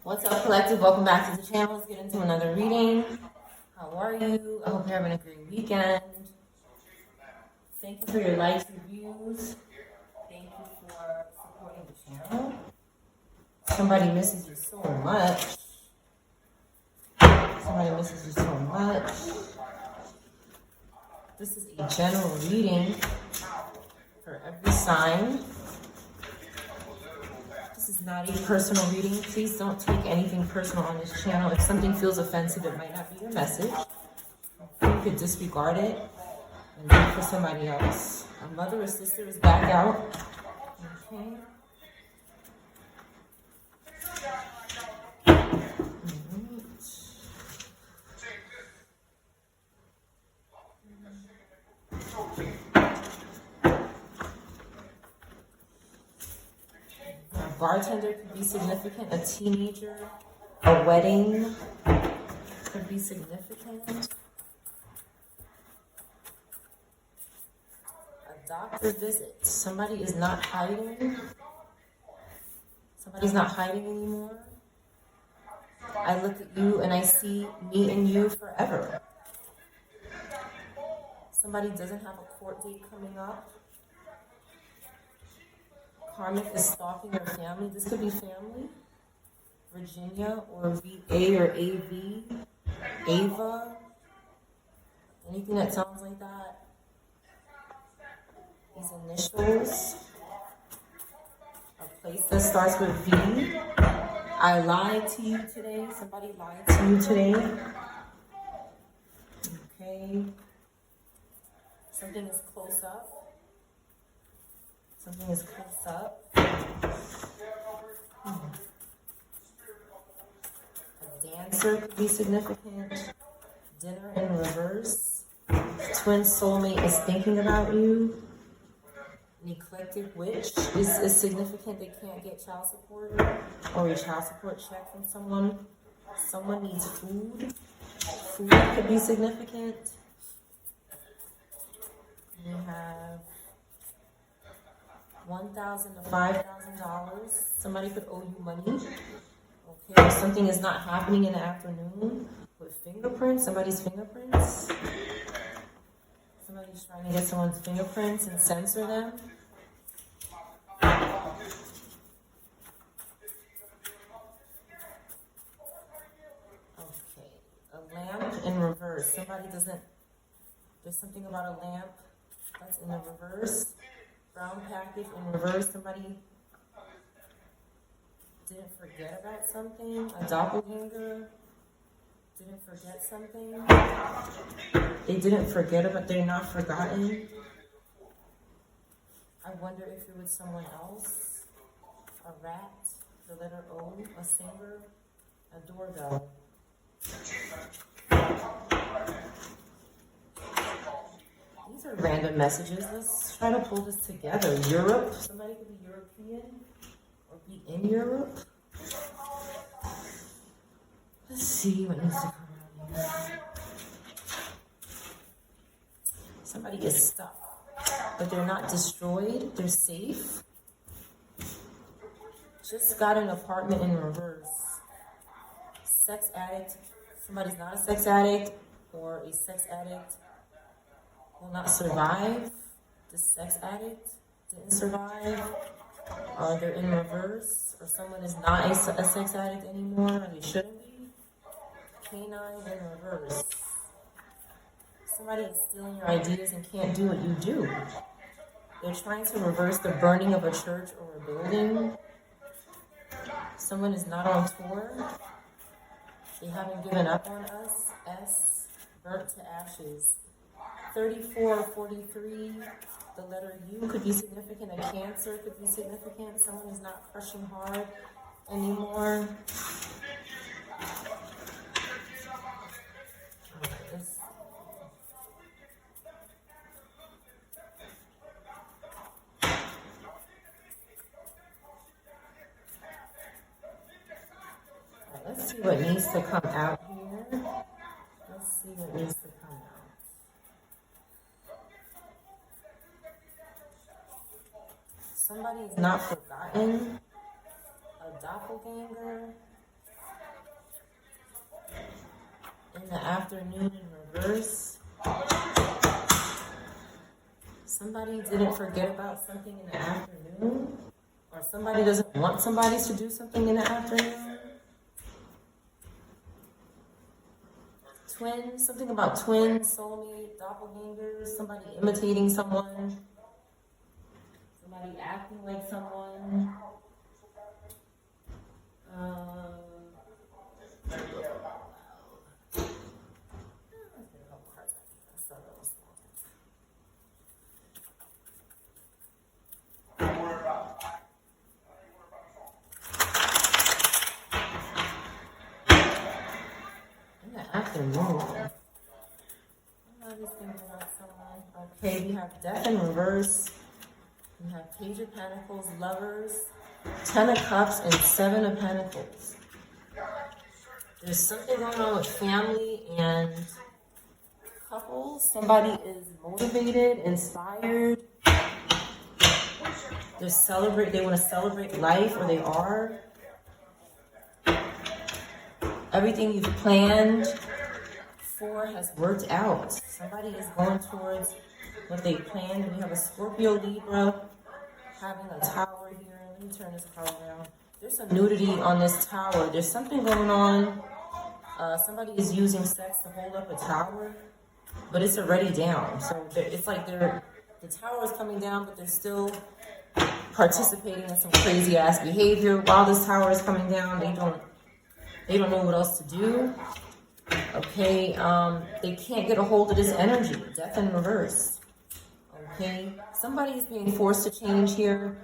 What's up, collective? Welcome back to the channel. Let's get into another reading. How are you? I hope you're having a great weekend. Thank you for your likes, reviews. Thank you for supporting the channel. Somebody misses you so much. Somebody misses you so much. This is a general reading for every sign. This is not a personal reading. Please don't take anything personal on this channel. If something feels offensive, it might not be your message. You could disregard it and look for somebody else. A mother or sister is back out. Okay. A bartender could be significant. A teenager, a wedding could be significant. A doctor visit. Somebody is not hiding. Somebody's not hiding anymore. I look at you and I see me and you forever. Somebody doesn't have a court date coming up. Karmic is stalking your family. This could be family. Virginia or VA or AV. Ava. Anything that sounds like that. These initials. A place that starts with V. I lied to you today. Somebody lied to you today. Okay. Something is close up. Something is close up. A dancer could be significant. Dinner in reverse. Twin soulmate is thinking about you. An eclectic witch is significant. They can't get child support or a child support check from someone. Someone needs food. Food could be significant. We have $1,000 to $5,000. Somebody could owe you money. Okay, something is not happening in the afternoon with fingerprints. Somebody's fingerprints. Somebody's trying to get someone's fingerprints and censor them. Okay, a lamp in reverse. Somebody doesn't, there's something about a lamp that's in the reverse. Brown package in reverse. Somebody didn't forget about something. A doppelganger didn't forget something. They didn't forget about, they're not forgotten. I wonder if you're with someone else. A rat, the letter O, a singer, a doorbell. These are random messages. Let's try to pull this together. Europe, somebody could be European or be in Europe. Let's see what needs to come out here. Somebody is stuck, but they're not destroyed. They're safe. Just got an apartment in reverse. Sex addict. Somebody's not a sex addict or a sex addict will not survive. The sex addict didn't survive. Or they're in reverse. Or someone is not a sex addict anymore and they shouldn't be. Canine in reverse. Somebody is stealing your ideas and can't do what you do. They're trying to reverse the burning of a church or a building. Someone is not on tour. They haven't given up on us. S, burnt to ashes. 34, 43, the letter U could be significant. A cancer could be significant. Someone is not crushing hard anymore. Let's see what needs to come out here. Let's see what needs to come out. Somebody is not forgotten. A doppelganger. In the afternoon in reverse. Somebody didn't forget about something in the afternoon. Or somebody doesn't want somebody to do something in the afternoon. Twins, something about twins, soulmate, doppelgangers, somebody imitating someone. Somebody acting like someone. In the afternoon. Okay, we have Death in reverse. We have Page of Pentacles, Lovers, 10 of Cups, and 7 of Pentacles. There's something going on with family and couples. Somebody is motivated, inspired. They want to celebrate life, or they are. Everything you've planned for has worked out. Somebody is going towards what they planned. We have a Scorpio, Libra, having a tower here. Let me turn this card around. There's some nudity on this tower. There's something going on. Somebody is using sex to hold up a tower, but it's already down. So it's like the tower is coming down, but they're still participating in some crazy ass behavior while this tower is coming down. They don't know what else to do. Okay, they can't get a hold of this energy. Death in reverse. Okay, somebody is being forced to change here.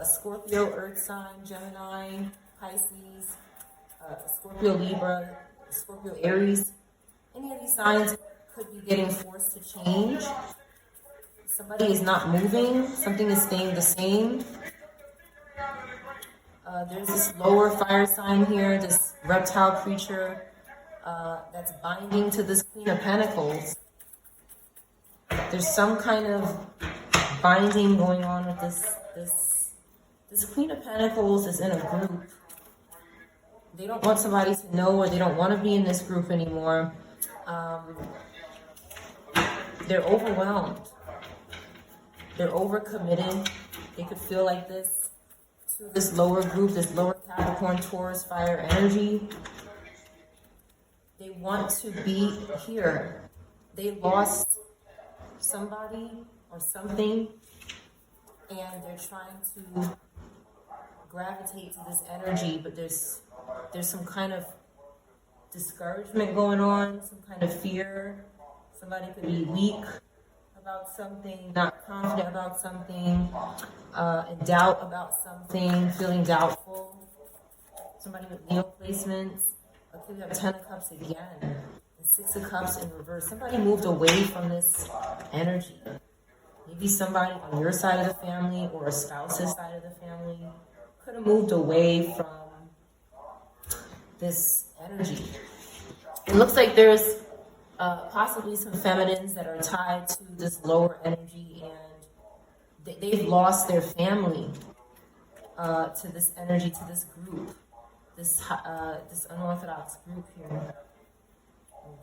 Scorpio, Earth sign, Gemini, Pisces, Scorpio, Libra, Scorpio, Aries. Any of these signs could be getting forced to change. Somebody is not moving. Something is staying the same. There's this lower fire sign here, this reptile creature that's binding to this Queen of Pentacles. There's some kind of binding going on with this Queen of Pentacles is in a group. They don't want somebody to know, or they don't want to be in this group anymore. They're overwhelmed. They're overcommitted. They could feel like this to this lower group, this lower Capricorn, Taurus, fire energy. They want to be here. They lost somebody or something, and they're trying to gravitate to this energy, but there's some kind of discouragement going on, some kind of fear. Somebody could be weak about something, not confident about something, in doubt about something, feeling doubtful. Somebody with Leo placements. Okay, we have 10 of Cups again, and 6 of Cups in reverse. Somebody moved away from this energy. Maybe somebody on your side of the family or a spouse's side of the family could have moved away from this energy. It looks like there's possibly some feminines that are tied to this lower energy, and they've lost their family to this energy, to this group, this unorthodox group here.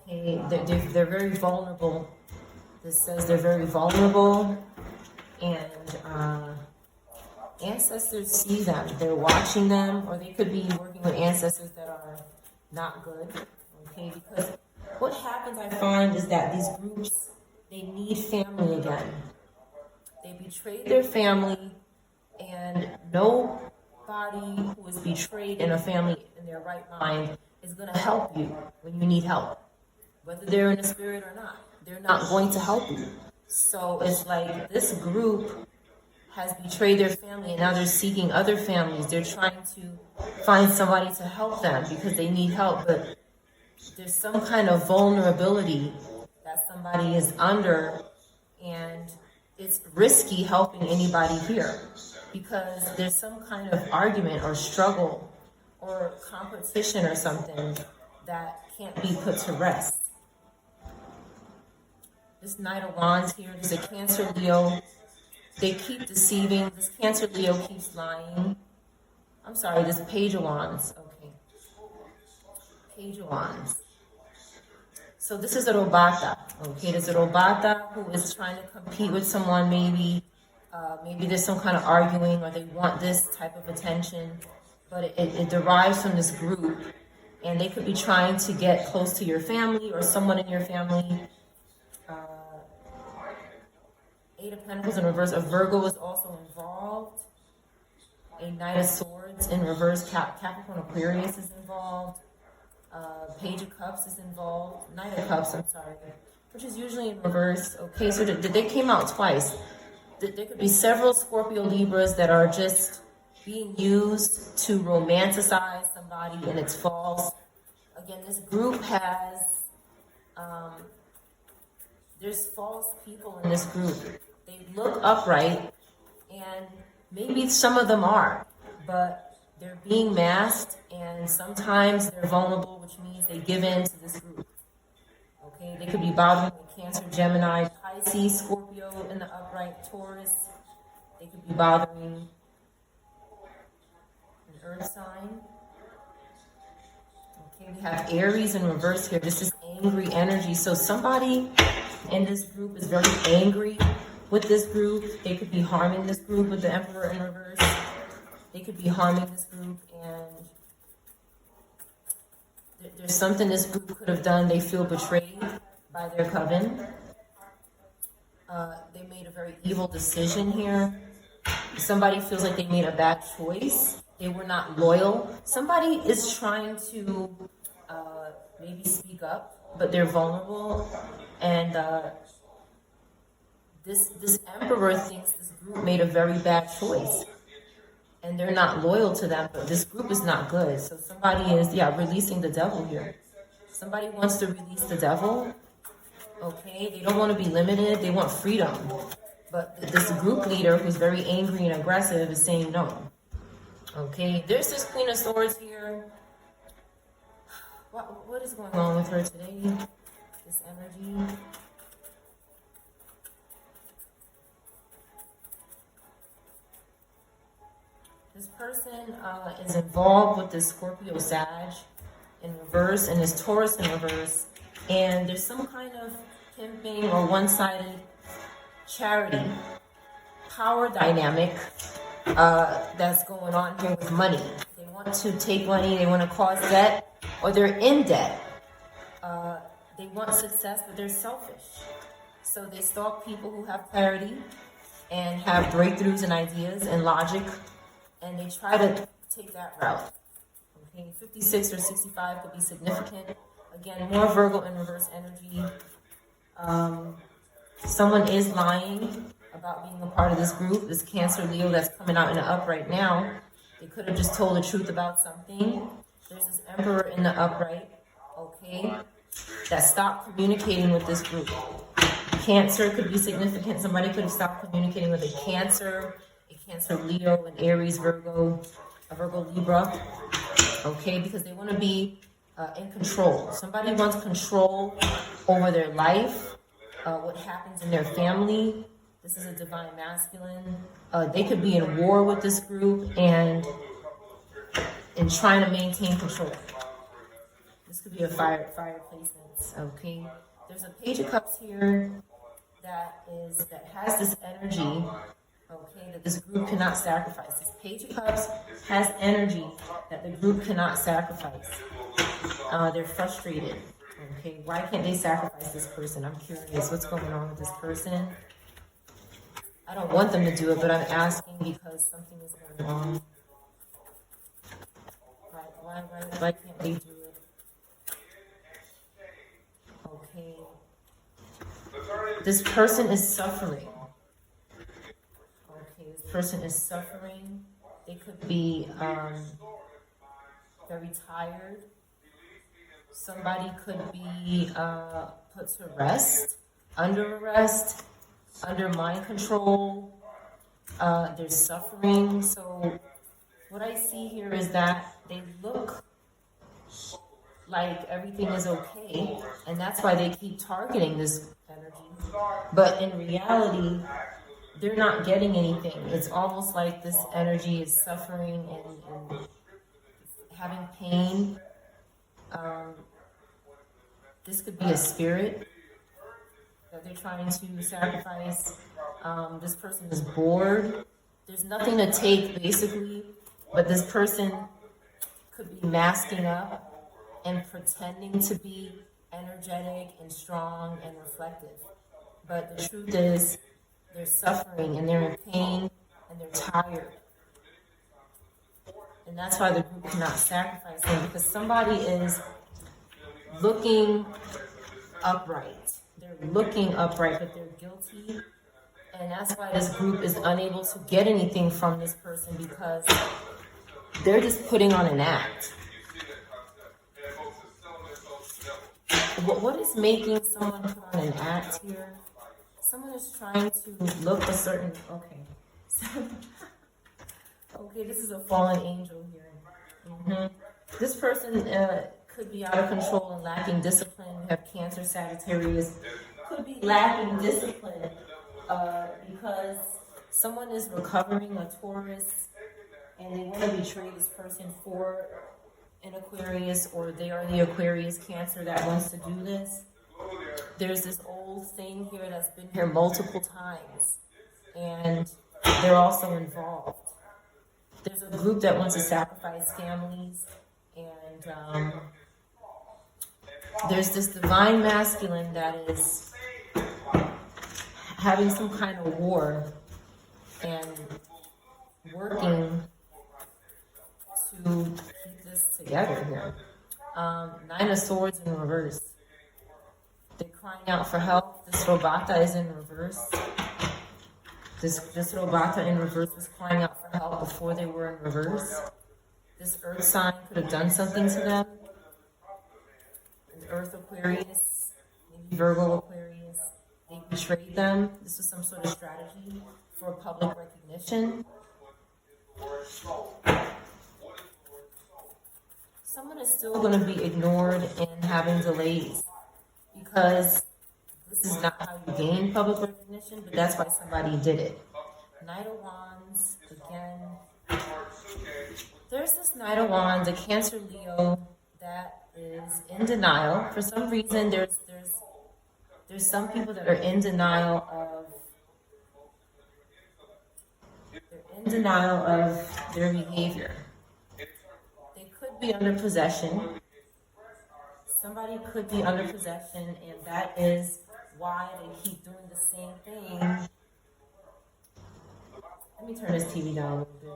Okay, they're very vulnerable. This says they're very vulnerable, and ancestors see them. They're watching them, or they could be working with ancestors that are not good. Okay, because what happens, I find, is that these groups, they need family again. They betrayed their family, and nobody who is betrayed in a family in their right mind is going to help you when you need help. Whether they're in the spirit or not, they're not going to help you. So it's like this group has betrayed their family, and now they're seeking other families. They're trying to find somebody to help them because they need help, but there's some kind of vulnerability that somebody is under, and it's risky helping anybody here because there's some kind of argument or struggle or competition or something that can't be put to rest. This Knight of Wands here, there's a Cancer Leo. They keep deceiving. This Cancer Leo keeps lying. I'm sorry, this Page of Wands. Okay. Page of Wands. So this is a Robata. Okay, there's a Robata who is trying to compete with someone, maybe. Maybe there's some kind of arguing or they want this type of attention, but it derives from this group. And they could be trying to get close to your family or someone in your family. Eight of Pentacles in reverse. A Virgo is also involved. A Knight of Swords in reverse. Capricorn Aquarius is involved. Page of Cups is involved. Knight of Cups, I'm sorry. Which is usually in reverse. Okay, so they came out twice. There could be several Scorpio Libras that are just being used to romanticize somebody, and it's false. Again, this group has, there's false people in this group. They look upright, and maybe some of them are, but they're being masked, and sometimes they're vulnerable, which means they give in to this group. Okay, they could be bothering with Cancer, Gemini, Pisces, Scorpio in the upright, Taurus. They could be bothering an earth sign. Okay, we have Aries in reverse here. This is angry energy. So somebody in this group is very angry with this group. They could be harming this group with the Emperor in reverse. They could be harming this group, and there's something this group could have done. They feel betrayed by their coven. They made a very evil decision here. Somebody feels like they made a bad choice. They were not loyal. Somebody is trying to maybe speak up, but they're vulnerable. And this Emperor thinks this group made a very bad choice. And they're not loyal to them, but this group is not good. So somebody is, releasing the devil here. Somebody wants to release the devil. Okay, they don't want to be limited. They want freedom. But this group leader who's very angry and aggressive is saying no. Okay, there's this Queen of Swords here. What is going on with her today? This energy. This person is involved with this Scorpio Sag in reverse and this Taurus in reverse. And there's some kind of pimping or one-sided charity power dynamic that's going on here with money. They want to take money, they want to cause debt, or they're in debt. They want success, but they're selfish. So they stalk people who have clarity and have breakthroughs and ideas and logic, and they try to take that route. Okay, 56 or 65 could be significant. Again, more Virgo in reverse energy. Someone is lying about being a part of this group. This Cancer Leo that's coming out in the upright now. They could have just told the truth about something. There's this Emperor in the upright, okay, that stopped communicating with this group. Cancer could be significant. Somebody could have stopped communicating with a Cancer Leo, an Aries, Virgo, a Virgo Libra, okay, because they want to be in control. Somebody wants control over their life, what happens in their family. This is a divine masculine. They could be in war with this group and trying to maintain control. This could be a fire placements. Okay, there's a Page of Cups here that has this energy. Okay, that this group cannot sacrifice. This Page of Cups has energy that the group cannot sacrifice. They're frustrated. Okay, why can't they sacrifice this person? I'm curious what's going on with this person. I don't want them to do it, but I'm asking because something is going on. Why can't they do it? Okay. This person is suffering. Okay, this person is suffering. They could be very tired. Somebody could be put to rest, under arrest, under mind control. There's suffering. So what I see here is that they look like everything is okay, and that's why they keep targeting this energy. But in reality, they're not getting anything. It's almost like this energy is suffering and having pain. This could be a spirit that they're trying to sacrifice. This person is bored. There's nothing to take, basically, but this person could be masking up and pretending to be energetic and strong and reflective. But the truth is, they're suffering and they're in pain and they're tired. And that's why the group cannot sacrifice them, because somebody is looking upright. They're looking upright, but they're guilty. And that's why this group is unable to get anything from this person, because they're just putting on an act. What is making someone put on an act here? Someone is trying to look a certain, okay, this is a fallen angel here. This person could be out of control and lacking discipline. You have Cancer, Sagittarius. Could be lacking discipline because someone is recovering, a Taurus, and they want to betray this person for an Aquarius, or they are the Aquarius Cancer that wants to do this. There's this old thing here that's been here multiple times, and they're also involved. There's a group that wants to sacrifice families, and there's this divine masculine that is having some kind of war and working to keep this together here. Nine of Swords in reverse. They're crying out for help. This Robata is in reverse. This Robata in reverse was crying out for help before they were in reverse. This Earth sign could have done something to them. An Earth Aquarius, maybe Virgo Aquarius. They betrayed them. This was some sort of strategy for public recognition. Someone is still going to be ignored and having delays, because this is not how you gain public recognition, but that's why somebody did it. Knight of Wands, again. There's this Knight of Wands, a Cancer Leo that is in denial. For some reason, there's some people that are in denial of their behavior. They could be under possession. Somebody could be under possession, and that is why they keep doing the same thing. Let me turn this TV down a little bit.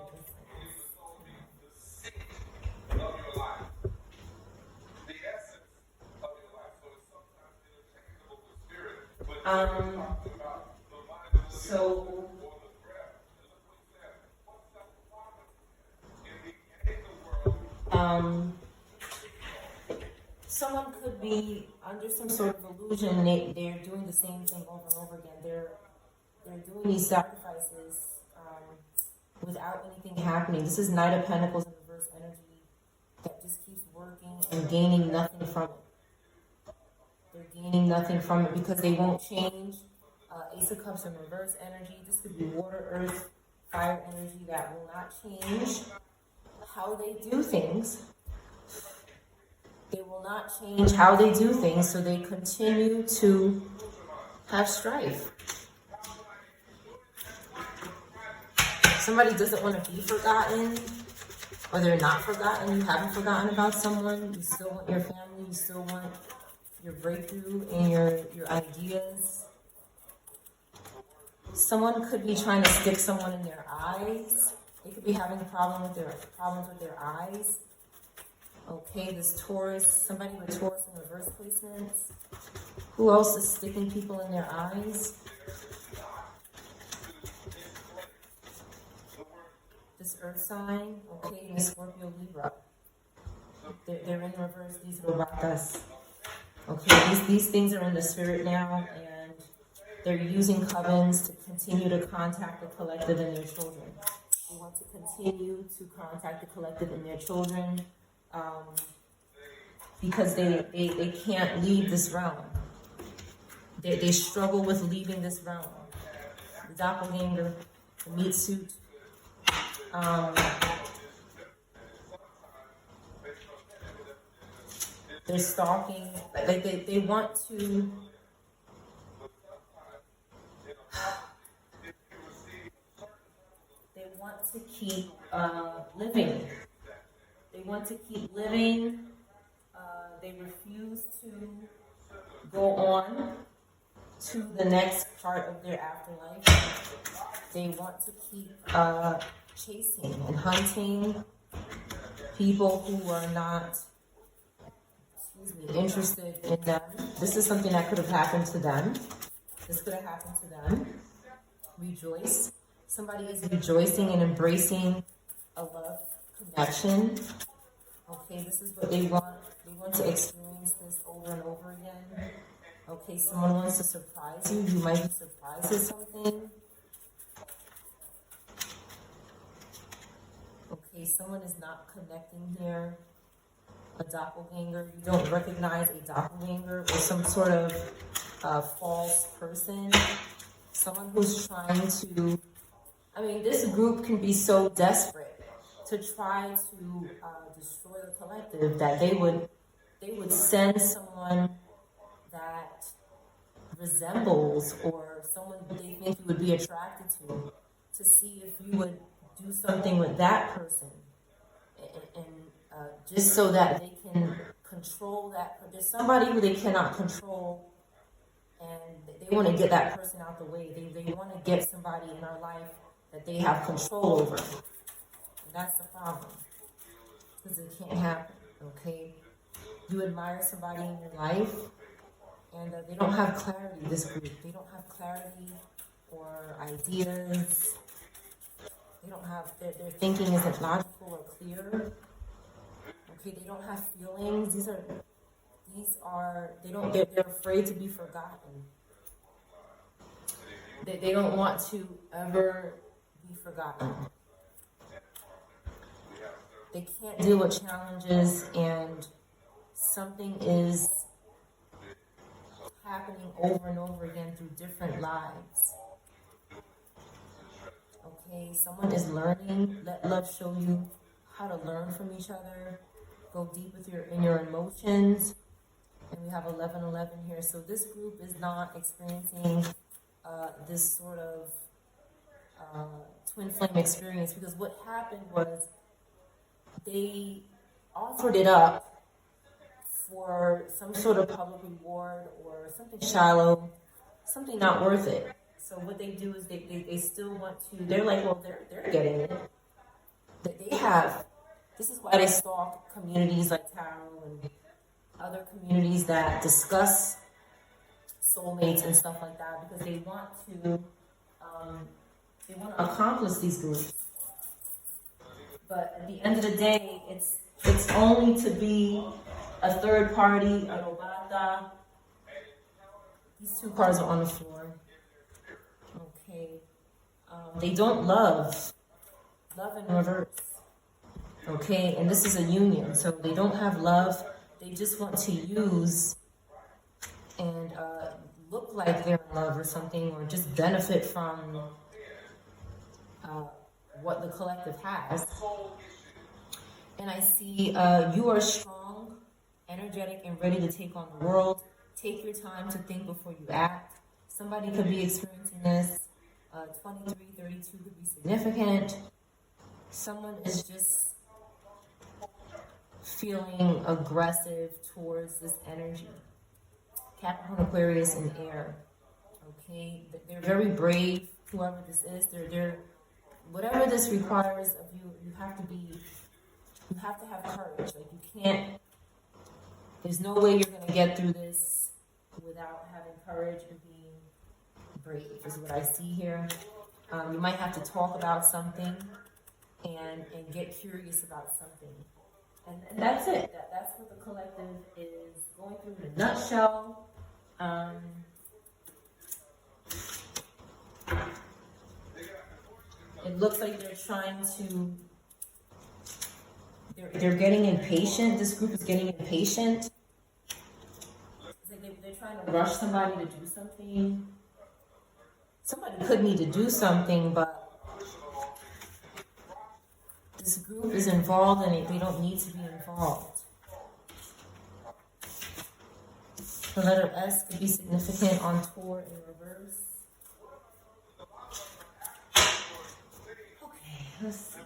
Someone could be under some sort of illusion. They're doing the same thing over and over again. They're doing these sacrifices without anything happening. This is Knight of Pentacles in reverse energy that just keeps working and gaining nothing from it. They're gaining nothing from it because they won't change. Ace of Cups in reverse energy. This could be water, earth, fire energy that will not change how they do things. They will not change how they do things, so they continue to have strife. Somebody doesn't want to be forgotten, or they're not forgotten. You haven't forgotten about someone. You still want your family. You still want your breakthrough and your ideas. Someone could be trying to stick someone in their eyes. They could be having problems with their eyes. Okay, this Taurus, somebody with Taurus in reverse placements. Who else is sticking people in their eyes? This Earth sign, okay, this Scorpio Libra. They're in reverse, these Robatas. Okay, these things are in the spirit now, and they're using covens to continue to contact the collective and their children. They want to continue to contact the collective and their children because they can't leave this realm. They struggle with leaving this realm. doppelganger, the meat suit. They're stalking, like they want to keep living. They want to keep living. They refuse to go on to the next part of their afterlife. They want to keep chasing and hunting people who are not, interested in them. This is something that could have happened to them. This could have happened to them. Rejoice. Somebody is rejoicing and embracing a love connection. Okay, this is what they want. They want to experience this over and over again. Okay, someone wants to surprise you. You might be surprised at something. Okay, someone is not connecting here. A doppelganger. You don't recognize a doppelganger or some sort of false person. Someone who's trying to, this group can be so desperate to try to destroy the collective that they would send someone that resembles or someone who they think you would be attracted to see if you would do something with that person, and just so that they can control that. There's somebody who they cannot control, and they want to get that person out the way. They want to get somebody in our life that they have control over. And that's the problem, because it can't happen, okay? You admire somebody in your life, and they don't have clarity, this group. They don't have clarity or ideas. They don't have, their thinking isn't logical or clear. Okay, they don't have feelings. They're afraid to be forgotten. They don't want to ever be forgotten. They can't deal with challenges, and something is happening over and over again through different lives. Okay, someone is learning. Let love show you how to learn from each other. Go deep in your emotions. And we have 1111 here. So this group is not experiencing this sort of twin flame experience, because what happened was they offered it up for some sort of public reward or something shallow, something not worth it. So what they do is they still want to, they're like, well, they're getting it. They have, this is why they stalk communities like Tarot and other communities that discuss soulmates and stuff like that, because they want to accomplish these groups. But at the end of the day, it's only to be a third party, a robata. These two cards are on the floor. Okay. They don't love in reverse. Okay, and this is a union, so they don't have love. They just want to use and look like they're in love or something, or just benefit from what the collective has. And I see you are strong, energetic, and ready to take on the world. Take your time to think before you act. Somebody could be experiencing this. 23, 32 could be significant. Someone is just feeling aggressive towards this energy. Capricorn, Aquarius, and air. Okay, they're very brave. Whoever this is, they're whatever this requires of you. You have to have courage. Like, you can't. There's no way you're gonna get through this without having courage and being brave. Is what I see here. You might have to talk about something and get curious about something. And that's it. That's what the collective is going through in a nutshell. It looks like they're trying to. They're getting impatient. This group is getting impatient. It's like they're trying to rush somebody to do something. somebody could need to do something, but this group is involved and they don't need to be involved. The letter S could be significant on tour in reverse. Okay, let's see.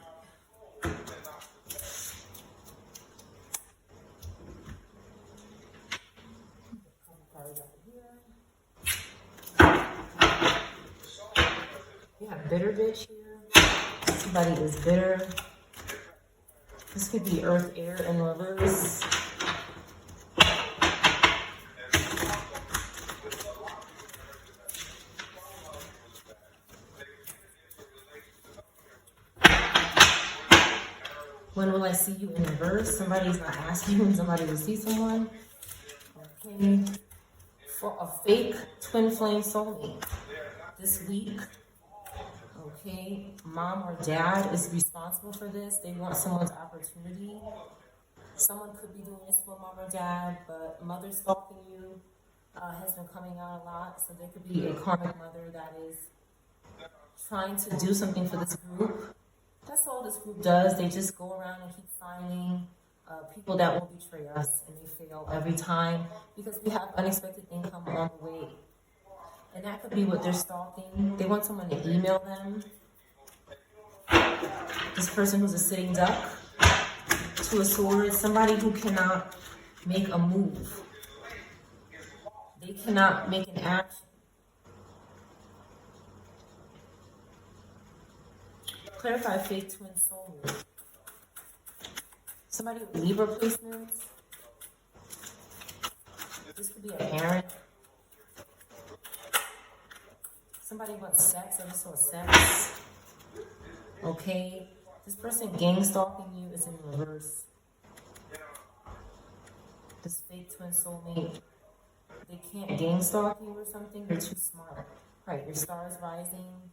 We have bitter bitch here. Somebody is bitter. This could be earth, air in reverse. When will I see you in reverse? Somebody's not asking when somebody will see someone. Okay. For a fake twin flame soulmate this week. Okay. Mom or dad is responsible for this. They want someone's opportunity. Someone could be doing this for mom or dad, but mother stalking you has been coming out a lot. So there could be a karmic mother that is trying to do something for this group. That's all this group does. They just go around and keep finding people that will betray us, and they fail every time because we have unexpected income along the way. And that could be what they're stalking. They want someone to email them. This person who's a sitting duck, to a sword, somebody who cannot make a move. They cannot make an action. Clarify fake twin soulmate. Somebody with Libra placements. This could be a parent. Somebody wants sex, ever saw sex. Okay. This person gang stalking you is in reverse. This fake twin soulmate, they can't gang stalk you or something. They're too smart. Right, your star is rising.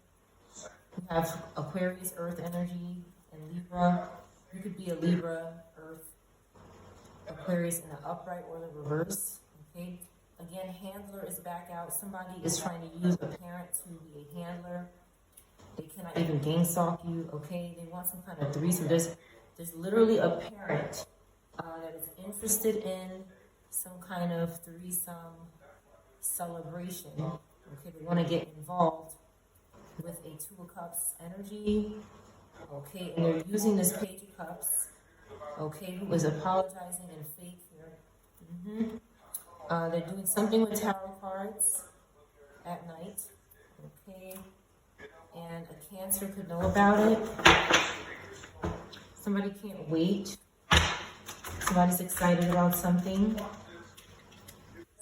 You have Aquarius, Earth energy, and Libra. You could be a Libra, Earth, Aquarius in the upright or the reverse. Okay. Again, handler is back out. Somebody is trying to use a parent to be a handler. They cannot even gang stalk you. Okay. They want some kind of threesome. There's literally a parent that is interested in some kind of threesome celebration. Okay. They want to get involved with a Two of Cups energy, okay, and they're using this Page of Cups, okay, who is apologizing and fake here. They're doing something with tarot cards at night, okay, and a Cancer could know about it. Somebody can't wait. Somebody's excited about something.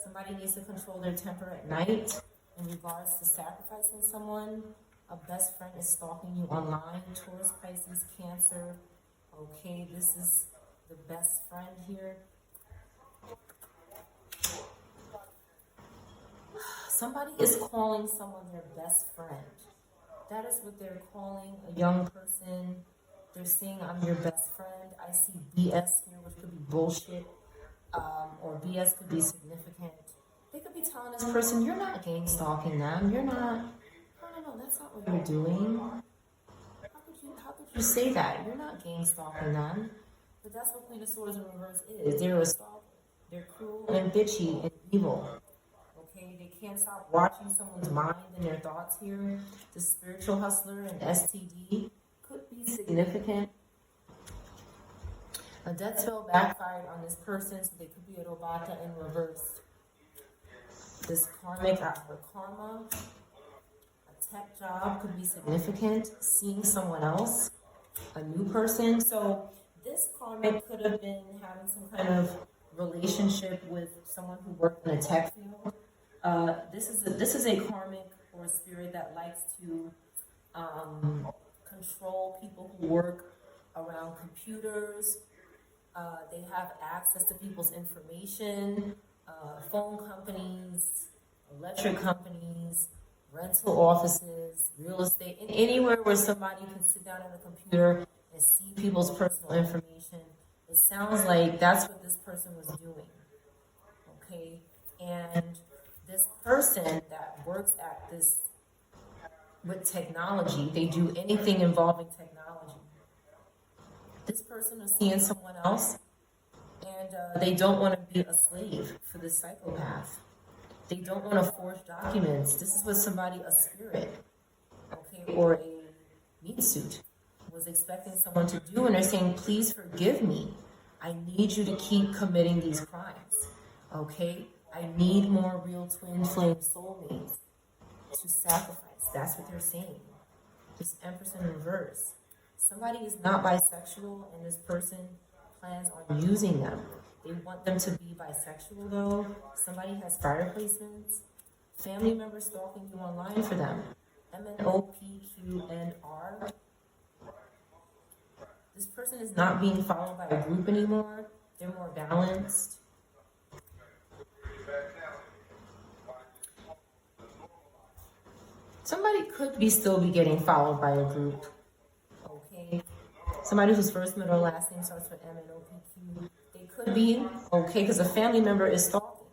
Somebody needs to control their temper at night. In regards to sacrificing someone, a best friend is stalking you online. Taurus, Pisces, Cancer. Okay, this is the best friend here. Somebody is calling someone their best friend. That is what they're calling a young person. They're saying, I'm your best friend. I see BS here, which could be bullshit, or BS could be significant. They could be telling this person, you're not gang stalking them. You're not, no, that's not what you're doing. How could you say that? You're not gang stalking them. But that's what Queen of Swords in reverse is. They're a stalker. They're cruel and bitchy and evil. Okay, they can't stop watching someone's mind and their thoughts here. The spiritual hustler and STD could be significant. A death spell backfired on this person, so they could be a Robata in reverse. This karmic after karma, a tech job could be significant, seeing someone else, a new person. So this karmic could have been having some kind of relationship with someone who worked in a tech field. This is a karmic or a spirit that likes to control people who work around computers. They have access to people's information. Phone companies, electric companies, rental offices, real estate, and anywhere where somebody can sit down at a computer and see people's personal information. It sounds like that's what this person was doing, okay? And this person that works at this with technology. They do anything involving technology. This person is seeing someone else, and they don't want to be a slave for this psychopath. They don't want to forge documents. This is what somebody, a spirit, okay, or a meat suit, was expecting someone to do, and they're saying, please forgive me. I need you to keep committing these crimes, okay? I need more real twin flame soulmates to sacrifice. That's what they're saying. This Empress in reverse. Somebody is not bisexual, and this person plans on using them. They want them to be bisexual, though. Somebody has fire placements. Family members stalking you online for them. MNOPQNR. This person is not being followed by a group anymore. They're more balanced. Somebody could still be getting followed by a group. Okay. Somebody whose first, middle, last name starts with M and OPQ. They could be, okay, because a family member is stalking.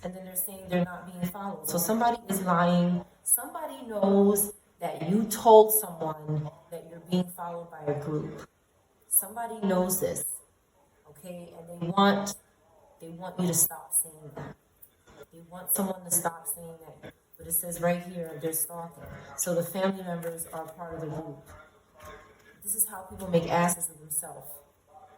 And then they're saying they're not being followed. So somebody is lying. Somebody knows that you told someone that you're being followed by a group. Somebody knows this. Okay, and they want you to stop saying that. They want someone to stop saying that. But it says right here, they're stalking. So the family members are part of the group. This is how people make asses of themselves,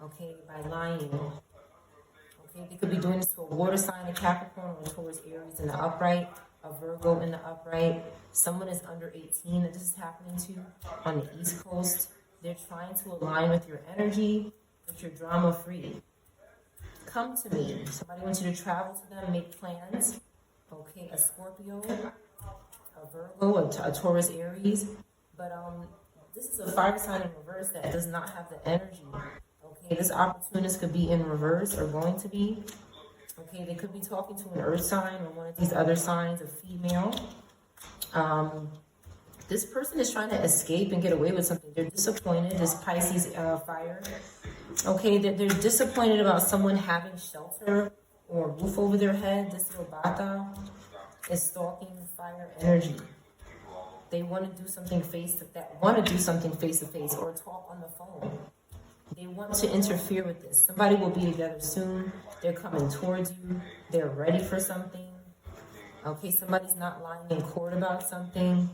okay, by lying. Okay, they could be doing this to a water sign, a Capricorn, or a Taurus, Aries in the upright, a Virgo in the upright. Someone is under 18 that this is happening to on the East Coast. They're trying to align with your energy, but you're drama-free. Come to me. Somebody wants you to travel to them, make plans. Okay, a Scorpio, a Virgo, a Taurus, Aries. But this is a fire sign in reverse that does not have the energy. Okay, this opportunist could be in reverse or going to be. Okay, they could be talking to an earth sign or one of these other signs, a female. This person is trying to escape and get away with something. They're disappointed. This Pisces fire. Okay, they're disappointed about someone having shelter or a roof over their head. This Robata is stalking fire energy. They want to do something face to face or talk on the phone. They want to interfere with this. Somebody will be together soon. They're coming towards you. They're ready for something. Okay, somebody's not lying in court about something.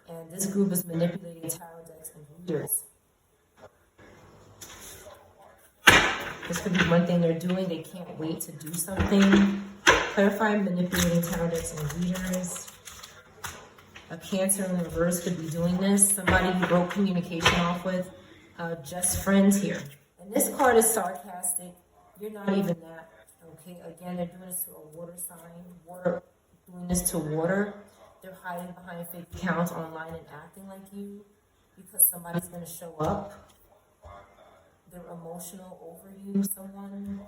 And this group is manipulating tarot decks and readers. This could be one thing they're doing. They can't wait to do something. Clarify manipulating tarot decks and readers. A Cancer in reverse could be doing this. Somebody you broke communication off with. Just friends here. And this card is sarcastic. You're not even that. Okay, again, they're doing this to a water sign. Water, doing this to water. They're hiding behind fake accounts online and acting like you because somebody's going to show up. They're emotional over you, someone.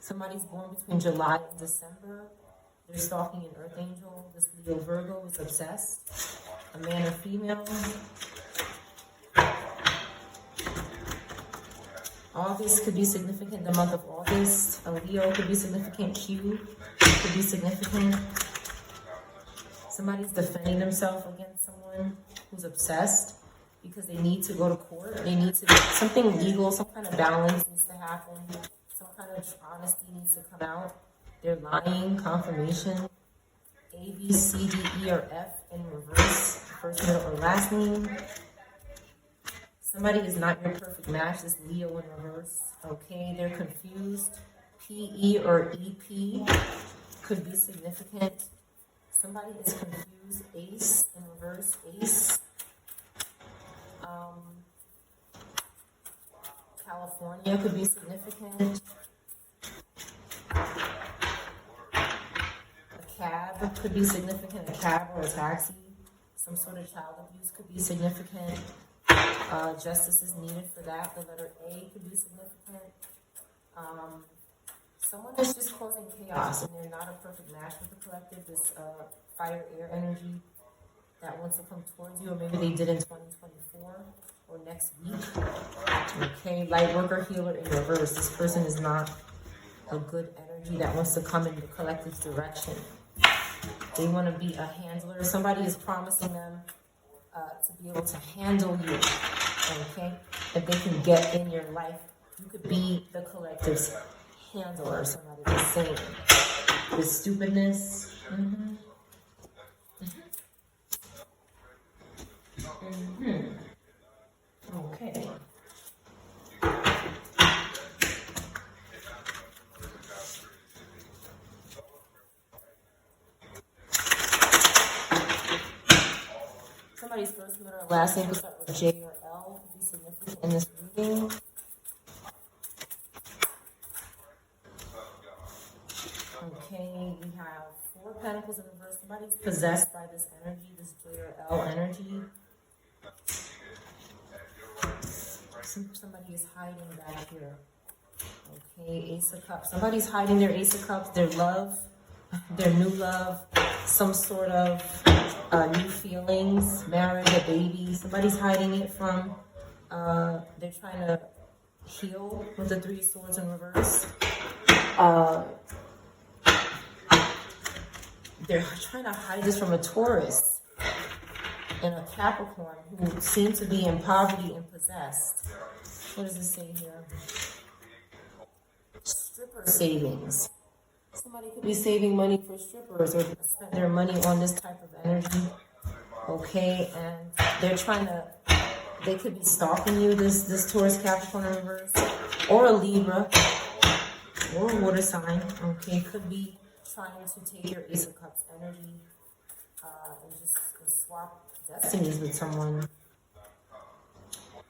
Somebody's born between July and December. They're stalking an earth angel. This Leo Virgo is obsessed. A man or female. August could be significant. The month of August. A Leo could be significant. Q could be significant. Somebody's defending themselves against someone who's obsessed because they need to go to court. They need to, something legal, some kind of balance needs to happen. Some kind of honesty needs to come out. They're lying, confirmation. A, B, C, D, E, or F in reverse. First, middle, or last name. Somebody is not your perfect match. This Leo in reverse. Okay, they're confused. P, E, or EP could be significant. Somebody is confused. Ace in reverse. Ace. California could be significant. A cab could be significant. A cab or a taxi. Some sort of child abuse could be significant. Justice is needed for that. The letter A could be significant. Someone is just causing chaos and they're not a perfect match with the collective. This fire air energy that wants to come towards you, or maybe they did in 2024 or next week. Okay, light worker, healer in reverse. This person is not a good energy that wants to come in the collective's direction. They want to be a handler. Somebody is promising them to be able to handle you, okay? If they can get in your life, you could be the collective's handler, somebody that's saying the stupidness. Okay. Somebody's first, middle, or last name could start with J or L, could be significant in this reading. Okay, we have 4 Pentacles in reverse. Somebody's possessed by this energy, this J or L energy. Somebody is hiding back here. Okay, Ace of Cups. Somebody's hiding their Ace of Cups, their love, their new love, some sort of new feelings, marriage, a baby. Somebody's hiding it from, they're trying to heal with the 3 Swords in reverse. They're trying to hide this from a Taurus and a Capricorn who seem to be in poverty and possessed. What does it say here? Stripper savings. Somebody could be saving money for strippers or spend their money on this type of energy. Okay, and they're trying to, they could be stalking you, this Taurus, Capricorn in reverse, or a Libra, or a water sign. Okay, could be trying to take your Ace of Cups energy and swap destinies with someone.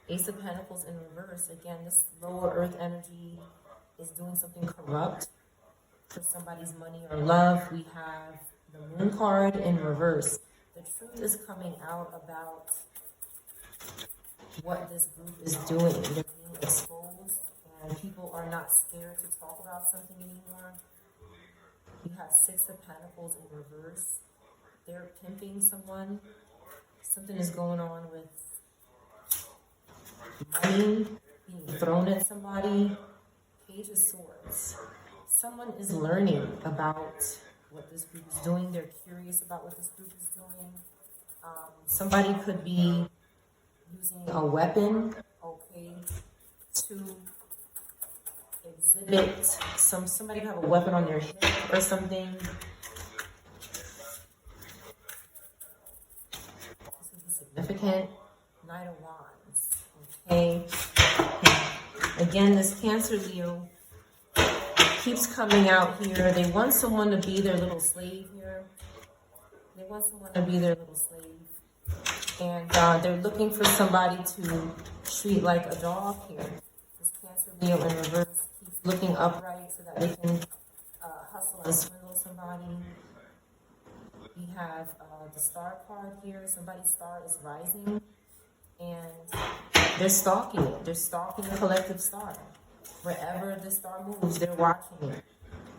Ace of Pentacles in reverse. Again, this lower earth energy is doing something corrupt for somebody's money or love. We have the Moon card in reverse. The truth is coming out about what this group is doing. They're being exposed, and people are not scared to talk about something anymore. You have 6 of Pentacles in reverse. They're pimping someone. Something is going on with money being thrown at somebody. Page of Swords. Someone is learning about what this group is doing. They're curious about what this group is doing. Somebody could be using a weapon, okay, to exhibit somebody could have a weapon on their hip or something. This would be significant. Knight of Wands. Okay. Again, this Cancer Leo keeps coming out here. They want someone to be their little slave here. They want someone to be their little slave. And they're looking for somebody to treat like a dog here. This Cancer Leo in reverse keeps looking upright so that they can hustle and swindle somebody. We have the Star card here. Somebody's star is rising. And they're stalking it. They're stalking the collective star. Wherever the star moves, they're watching it.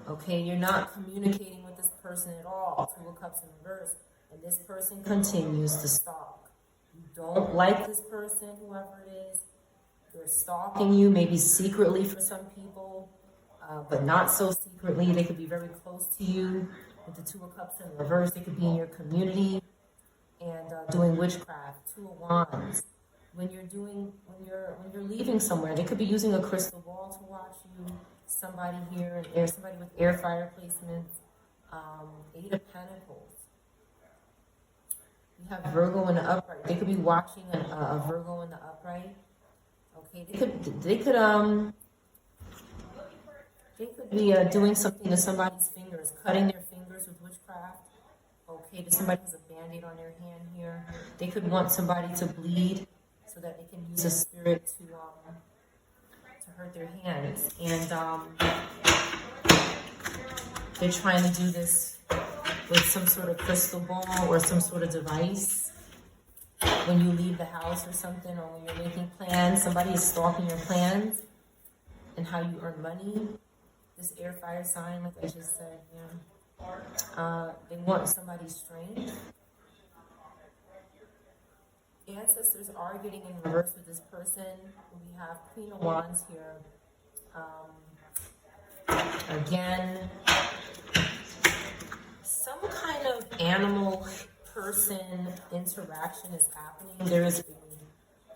Okay, you're not communicating with this person at all. 2 of Cups in reverse. And this person continues to stalk. You don't like this person, whoever it is. They're stalking you, maybe secretly for some people, but not so secretly. They could be very close to you. With the 2 of Cups in reverse, they could be in your community and doing witchcraft. 2 of Wands. When you're leaving somewhere, they could be using a crystal ball to watch you. Somebody here, somebody with air fire placements. 8 of Pentacles. You have Virgo in the upright. They could be watching a Virgo in the upright. Okay, they could be doing something to somebody's fingers, cutting their fingers with witchcraft. Okay, if somebody has a band-aid on their hand here, they could want somebody to bleed so that they can use a spirit to hurt their hands. And they're trying to do this with some sort of crystal ball or some sort of device. When you leave the house or something, or when you're making plans, somebody is stalking your plans and how you earn money. This air fire sign, like I just said, they want somebody's strength. Ancestors are getting in reverse with this person. We have Queen of Wands here. Again, some kind of animal person interaction is happening. There is a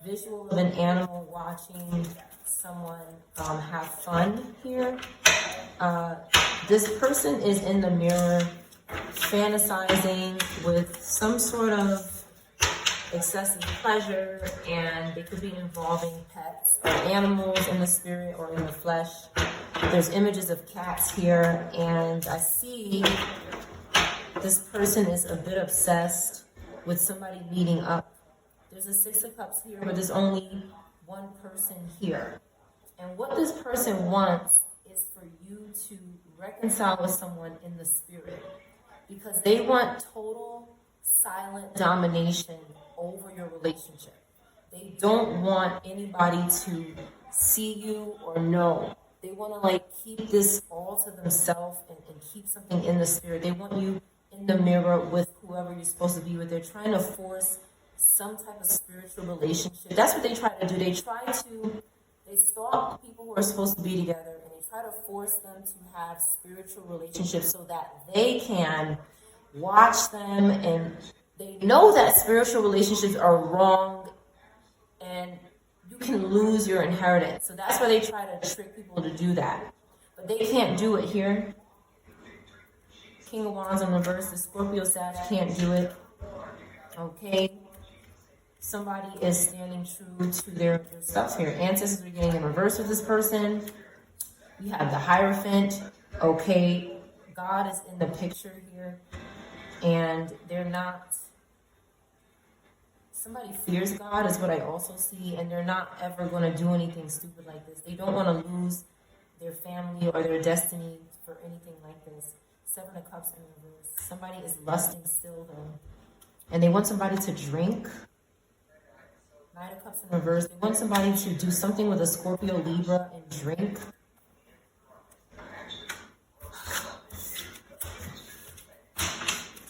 visual of an animal watching someone have fun here. This person is in the mirror fantasizing with some sort of excessive pleasure, and they could be involving pets or animals in the spirit or in the flesh. There's images of cats here, and I see this person is a bit obsessed with somebody meeting up. There's a Six of Cups here, but there's only one person here. And what this person wants is for you to reconcile with someone in the spirit, because they want total silent domination over your relationship. They don't want anybody to see you or know. They want to keep this all to themselves and keep something in the spirit. They want you in the mirror with whoever you're supposed to be with. They're trying to force some type of spiritual relationship. That's what they try to do. They stalk people who are supposed to be together, and they try to force them to have spiritual relationships so that they can watch them, and they know that spiritual relationships are wrong and you can lose your inheritance. So that's why they try to trick people to do that. But they can't do it here. King of Wands in reverse, the Scorpio Sag can't do it. Okay? Somebody is standing true to their stuff here. Ancestors are getting in reverse with this person. You have the Hierophant. Okay? God is in the picture here. And they're not... Somebody fears God is what I also see, and they're not ever going to do anything stupid like this. They don't want to lose their family or their destiny for anything like this. Seven of Cups in reverse. Somebody is lusting still, though. And they want somebody to drink. Nine of Cups in reverse. They want somebody to do something with a Scorpio Libra and drink.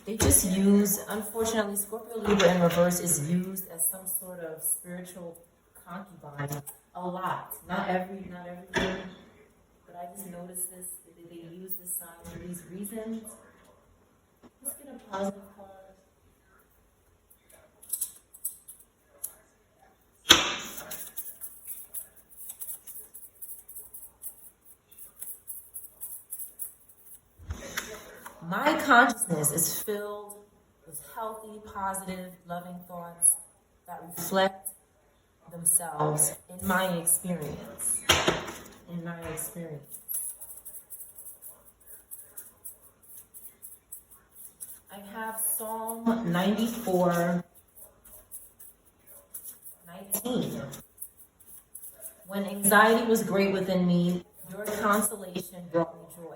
They just use, unfortunately, Scorpio Libra in reverse is used as some sort of spiritual concubine a lot. Not everything, but I just noticed this. They use this sign for these reasons. Let's get a positive card. My consciousness is filled with healthy, positive, loving thoughts that reflect themselves in my experience. I have Psalm 94:19. When anxiety was great within me, your consolation brought me joy.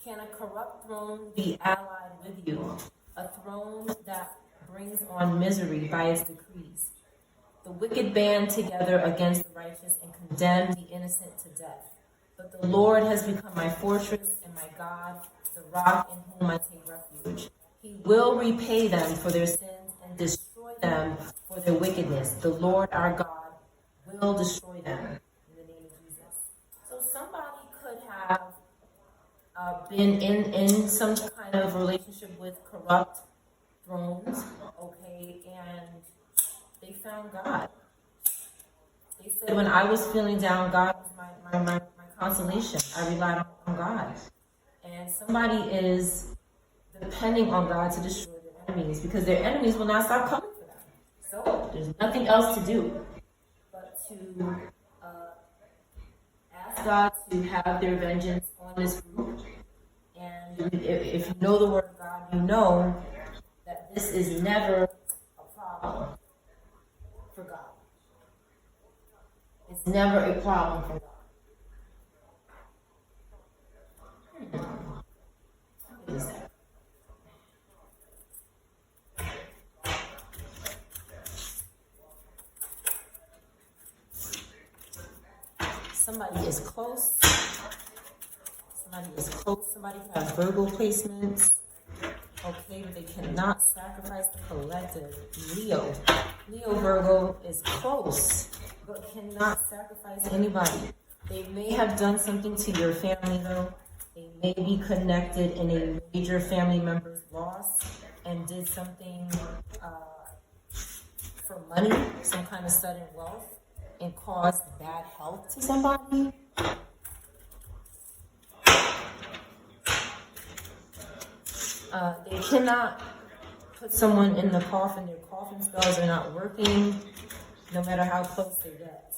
Can a corrupt throne be allied with you? A throne that brings on misery by its decrees. The wicked band together against the righteous and condemn the innocent to death. But the Lord has become my fortress and my God, the rock in whom I take refuge. He will repay them for their sins and destroy them for their wickedness. The Lord our God will destroy them in the name of Jesus. So somebody could have been in some kind of relationship with corrupt thrones, okay, and they found God. They said, when I was feeling down, God was my consolation. I relied on God. And somebody is depending on God to destroy their enemies, because their enemies will not stop coming for them. So there's nothing else to do but to ask God to have their vengeance on this group. And if you know the word of God, you know that this is never a problem for God. It's never a problem for God. What is that? Somebody is close. Somebody has Virgo placements. Okay, but they cannot sacrifice the collective. Leo Virgo is close, but cannot sacrifice anybody. They may have done something to your family, though. They may be connected in a major family member's loss, and did something for money, some kind of sudden wealth, and caused bad health to somebody. They cannot put someone in the coffin. Their coffin spells are not working, no matter how close they get.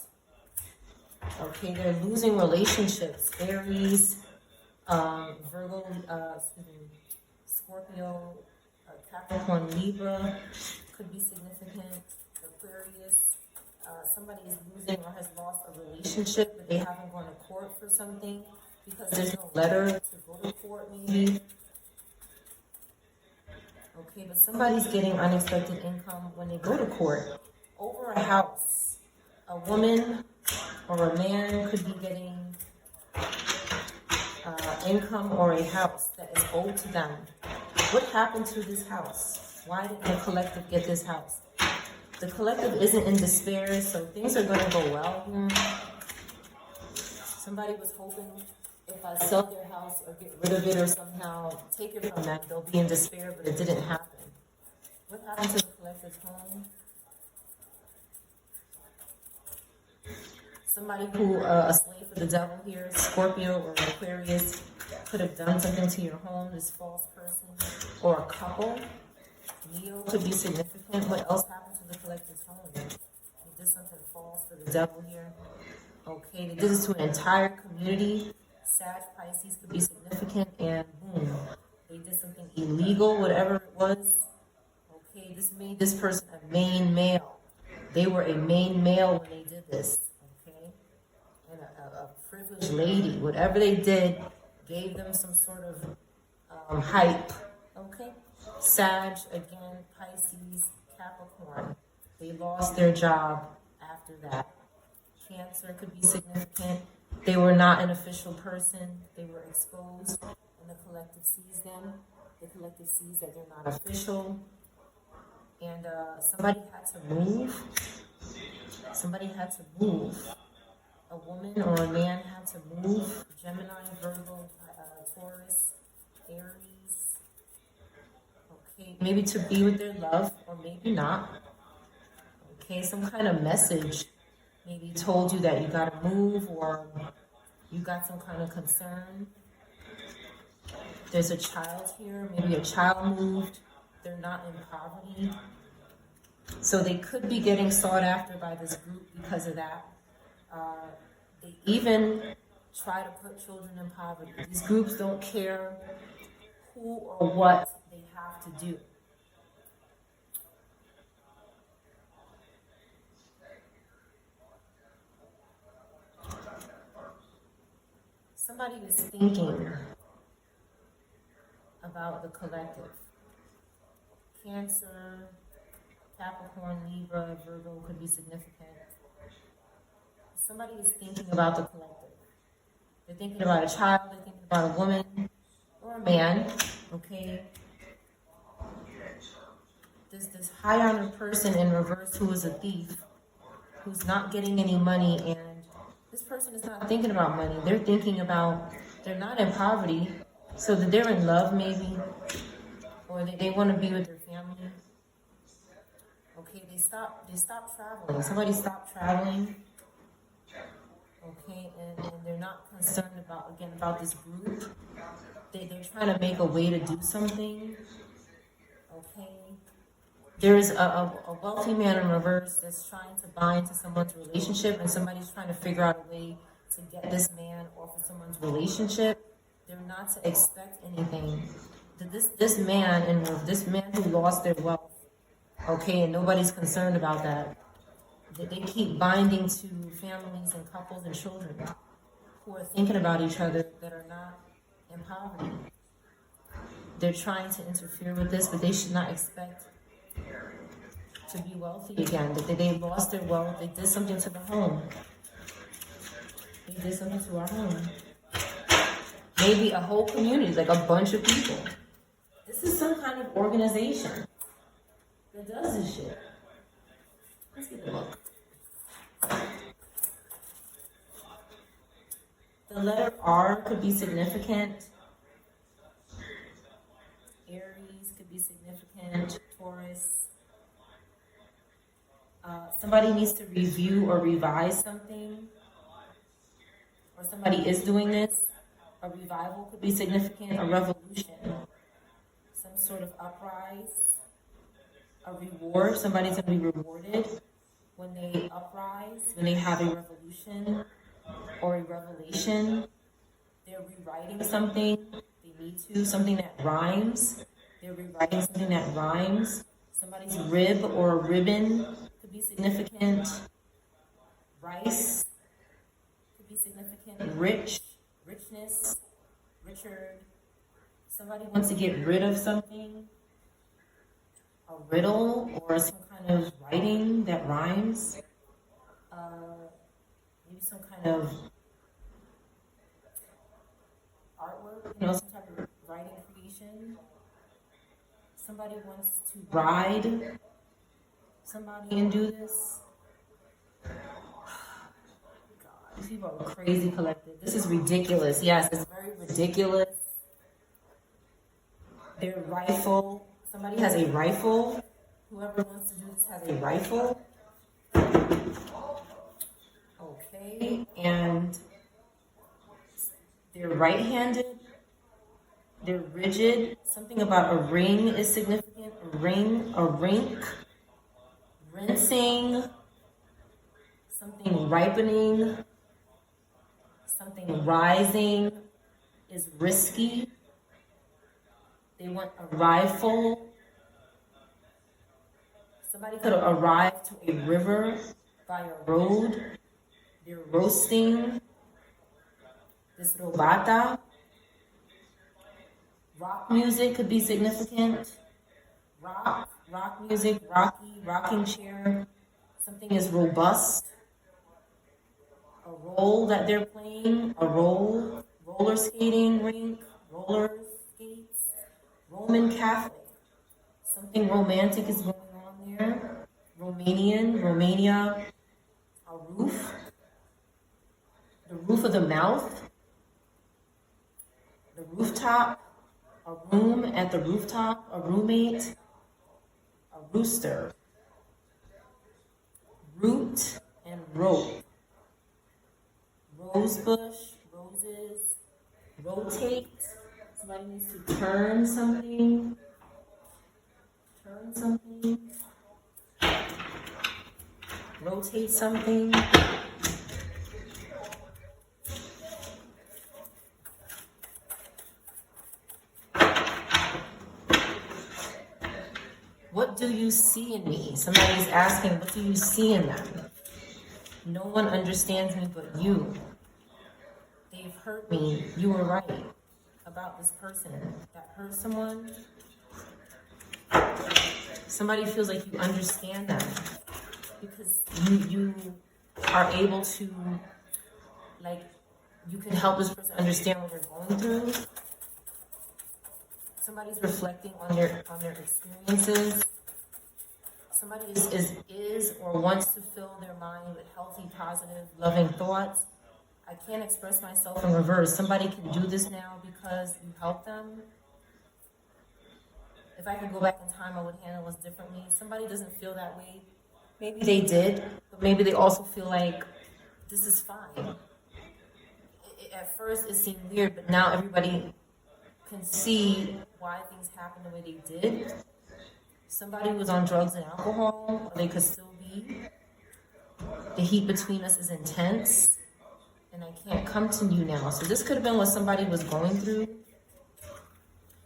Okay, they're losing relationships. Aries, Virgo, Scorpio, Capricorn, Libra could be significant. Aquarius, somebody is losing or has lost a relationship, but they haven't gone to court for something because there's no letter to go to court, maybe. Okay, but somebody's getting unexpected income when they go to court over a house. A woman or a man could be getting income or a house that is owed to them. What happened to this house? Why did the collective get this house? The collective isn't in despair, so things are going to go well here. Somebody was hoping if I sell their house or get rid of it or somehow take it from them, they'll be in despair, but it didn't happen. What happened to the collective's home? Somebody who, a slave for the devil here, Scorpio or Aquarius, could have done something to your home, this false person, or a couple. Leo could be significant. What else happened to the collective's home? They did something false for the devil here. Okay, they did this to an entire community. Sag, Pisces could be significant, and boom, they did something illegal, whatever it was. Okay, this made this person a main male. They were a main male when they did this. Okay, and a privileged lady. Whatever they did gave them some sort of hype. Okay, Sag again, Pisces, Capricorn. They lost their job after that. Cancer could be significant. They were not an official person. They were exposed, and the collective sees them. The collective sees that they're not official. And somebody had to move. Somebody had to move. A woman or a man had to move. Gemini, Virgo, Taurus, Aries. Okay, maybe to be with their love, or maybe not. Okay, some kind of message maybe told you that you gotta move, or you got some kind of concern. There's a child here, maybe a child moved. They're not in poverty. So they could be getting sought after by this group because of that. They even try to put children in poverty. These groups don't care who or what they have to do. Somebody is thinking about the collective. Cancer, Capricorn, Libra, Virgo could be significant. Somebody is thinking about the collective. They're thinking about a child, they're thinking about a woman or a man, okay? There's this high honored person in reverse who is a thief, who's not getting any money, and this person is not thinking about money. They're thinking about, they're not in poverty, so that they're in love maybe, or they want to be with their family. Okay, they stop traveling. Somebody stopped traveling. Okay, and they're not concerned about this group. They're trying to make a way to do something. Okay. There's a wealthy man in reverse that's trying to buy into someone's relationship, and somebody's trying to figure out a way to get this man off of someone's relationship. They're not to expect anything. This man who lost their wealth, okay, and nobody's concerned about that. They keep binding to families and couples and children who are thinking about each other that are not in poverty. They're trying to interfere with this, but they should not expect to be wealthy again. They lost their wealth. They did something to the home. They did something to our home. Maybe a whole community, like a bunch of people. This is some kind of organization that does this shit. Let's get a look. The letter R could be significant. Aries could be significant. significant, Taurus. Somebody needs to review or revise something, or somebody is doing this. A revival could be significant, a revolution, some sort of uprise, a reward. Somebody's going to be rewarded when they uprise, when they have a revolution or a revelation. They're rewriting something. They need to, something that rhymes. They're rewriting something that rhymes. Somebody's rib or a ribbon could be significant. Rice could be significant. Richness, Richard. Somebody wants to get rid of something. A riddle or some kind of writing that rhymes. Maybe some kind of artwork, some type of writing creation. Somebody wants to ride somebody and do this. God, these people are crazy collective. This is ridiculous. Yes, it's very ridiculous. Their rifle. Somebody has a rifle. Whoever wants to do this has a rifle. Okay, and they're right-handed. They're rigid. Something about a ring is significant. A ring, a rink, rinsing, something ripening, something rising is risky. They want a rifle. Somebody could arrive to a river by a road. They're roasting. This robata. Rock music could be significant. Rock music, rocking chair. Something is robust. A role that they're playing, roller skating rink, roller skates, Roman Catholic. Something romantic is going on there. Romania, a roof. The roof of the mouth. The rooftop. A room at the rooftop, a roommate, a rooster, root and rope, rose bush, roses, rotate. Somebody needs to turn something, rotate something. What do you see in me? Somebody's asking, what do you see in them? No one understands me but you. They've hurt me. You were right about this person that hurt someone. Somebody feels like you understand them because you are able to, you can help this person understand what they're going through. Somebody's reflecting on their experiences. Somebody is or wants to fill their mind with healthy, positive, loving thoughts. I can't express myself in reverse. Somebody can do this now because you helped them. If I could go back in time, I would handle this differently. Somebody doesn't feel that way. Maybe they did, but maybe they also feel like this is fine. At first, it seemed weird, but now everybody can see why things happened the way they did. Somebody was on drugs and alcohol, or they could still be. The heat between us is intense, and I can't come to you now. So this could have been what somebody was going through.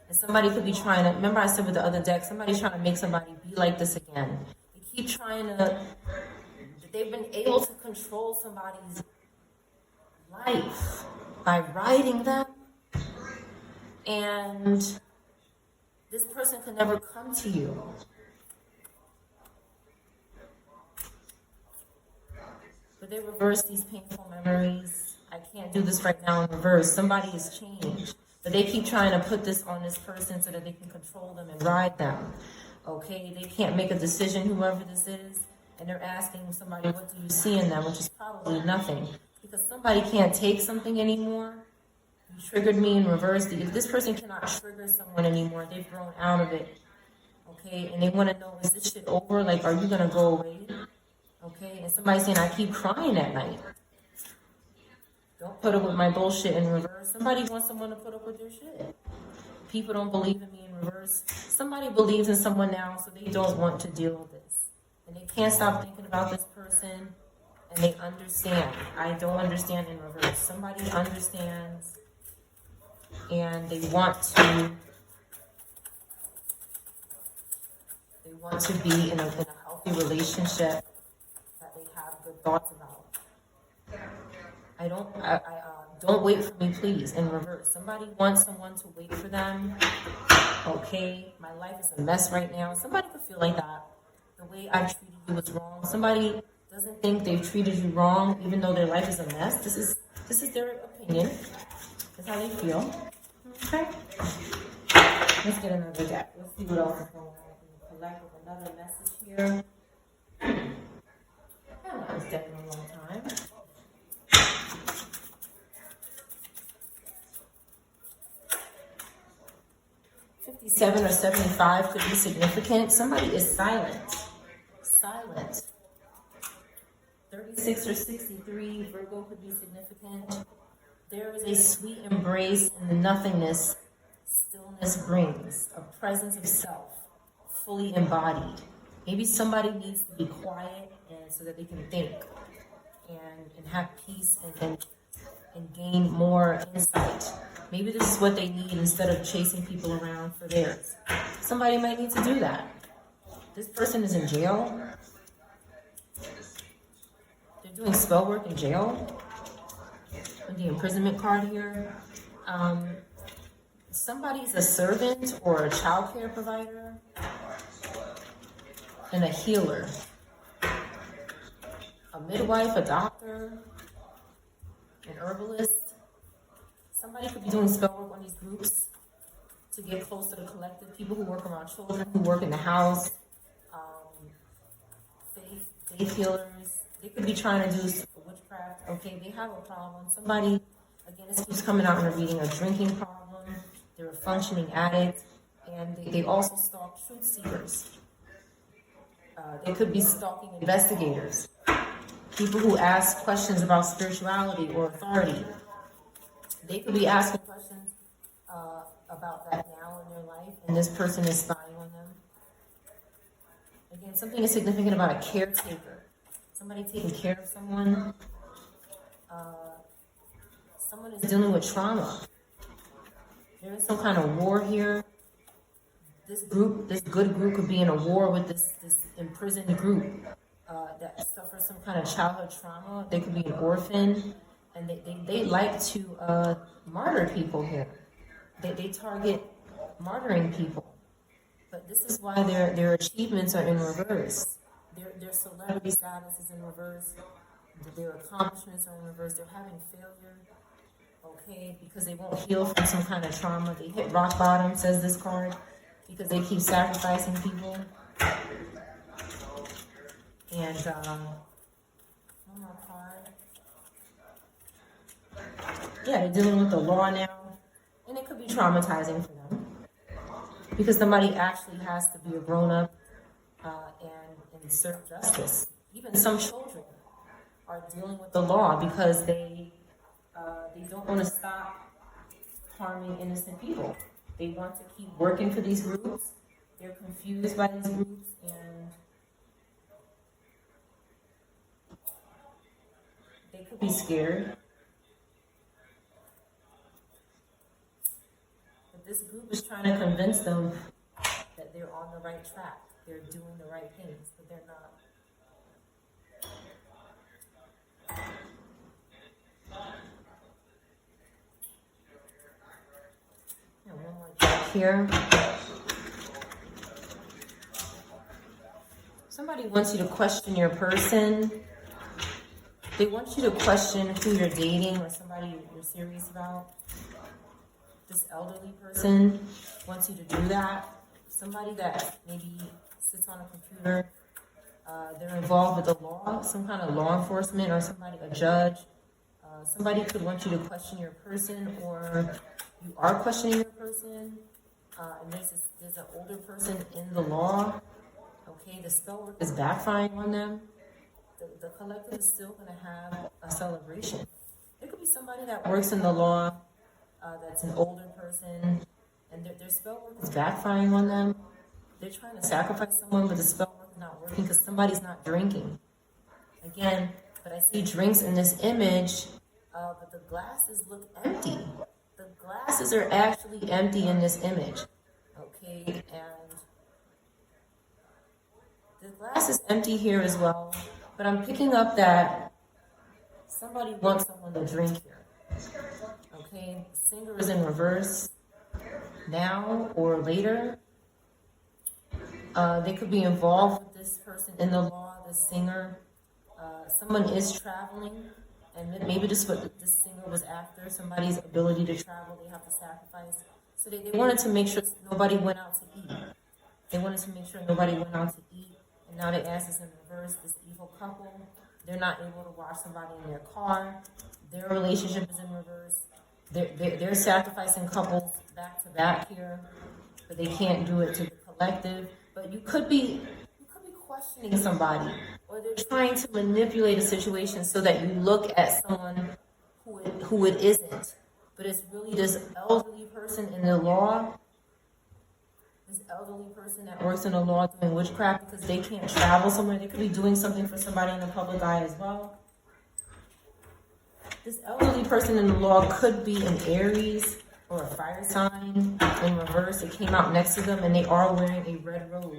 And somebody could be trying to, remember I said with the other deck, somebody's trying to make somebody be like this again. They keep trying to, they've been able to control somebody's life by writing them. And this person can never come to you. But they reverse these painful memories. I can't do this right now in reverse. Somebody has changed. But they keep trying to put this on this person so that they can control them and ride them. Okay, they can't make a decision, whoever this is. And they're asking somebody, what do you see in them? Which is probably nothing. Because somebody can't take something anymore. You triggered me in reverse. If this person cannot trigger someone anymore, they've grown out of it. okay? And they want to know, is this shit over? Like, are you going to go away? Okay? And somebody's saying, I keep crying at night. Don't put up with my bullshit in reverse. Somebody wants someone to put up with their shit. People don't believe in me in reverse. Somebody believes in someone now, so they don't want to deal with this. And they can't stop thinking about this person, and they understand. I don't understand in reverse. Somebody understands, and they want to be in a healthy relationship that they have good thoughts about. Don't wait for me, please, in reverse. Somebody wants someone to wait for them. Okay, my life is a mess right now. Somebody could feel like that. The way I treated you was wrong. Somebody doesn't think they've treated you wrong, even though their life is a mess. This is their opinion. That's how they feel. Okay. Let's get another deck. Let's see what else is going on. Collect with another message here. I haven't had this deck in a long time. 57 or 75 could be significant. Somebody is silent. Silent. 36 or 63, Virgo could be significant. There is a sweet embrace in the nothingness stillness brings, a presence of self, fully embodied. Maybe somebody needs to be quiet and so that they can think and have peace and gain more insight. Maybe this is what they need instead of chasing people around for theirs. Somebody might need to do that. This person is in jail. They're doing spell work in jail. With the imprisonment card here. Somebody's a servant or a child care provider. And a healer. A midwife, a doctor, an herbalist. Somebody could be doing spell work on these groups to get close to the collective. People who work around children, who work in the house, faith healers. They could be trying to do witchcraft. Okay, they have a problem. Somebody, again, this keeps coming out in a reading, a drinking problem. They're a functioning addict, and they also stalk truth seekers. They could be stalking investigators, people who ask questions about spirituality or authority. They could be asking questions about that now in their life, and this person is spying on them. Again, something is significant about a caretaker. Somebody taking care of someone. Someone is dealing with trauma. There is some kind of war here. This good group could be in a war with this imprisoned group that suffers some kind of childhood trauma. They could be an orphan. And they like to martyr people here. They target martyring people. But this is why their achievements are in reverse. Their celebrity status is in reverse. Their accomplishments are in reverse. They're having failure, okay, because they won't heal from some kind of trauma. They hit rock bottom, says this card, because they keep sacrificing people. And one more card. Yeah, they're dealing with the law now, and it could be traumatizing for them because somebody actually has to be a grown-up and serve justice. Even some children are dealing with the law because they don't want to stop harming innocent people. They want to keep working for these groups. They're confused by these groups, and they could be scared. This group is trying to convince them that they're on the right track. They're doing the right things, but they're not. And one more deck here. Somebody wants you to question your person. They want you to question who you're dating or somebody you're serious about. This elderly person wants you to do that. Somebody that maybe sits on a computer, they're involved with the law, some kind of law enforcement or somebody, a judge. Somebody could want you to question your person, or you are questioning your person. And there's an older person in the law. Okay, the spell work is backfiring on them. The collective is still going to have a celebration. There could be somebody that works in the law that's an older person, and their spell work is backfiring on them. They're trying to sacrifice someone, but the spell work is not working because somebody's not drinking. Again, but I see drinks in this image, but the glasses look empty. The glasses are actually empty in this image. Okay, and the glass is empty here as well, but I'm picking up that somebody wants someone to drink here. Okay, the singer is in reverse now or later. They could be involved with this person in the law, this singer. Someone is traveling, and maybe this is what this singer was after, somebody's ability to travel, they have to sacrifice. So they wanted to make sure nobody went out to eat. They wanted to make sure nobody went out to eat, and now the ass is in reverse, this evil couple. They're not able to watch somebody in their car. Their relationship is in reverse. They're sacrificing couples back to back here, but they can't do it to the collective. But you could be questioning somebody, or they're trying to manipulate a situation so that you look at someone who it isn't. But it's really this elderly person in the law, this elderly person that works in the law doing witchcraft because they can't travel somewhere. They could be doing something for somebody in the public eye as well. This elderly person in the law could be an Aries or a fire sign in reverse. It came out next to them, and they are wearing a red robe.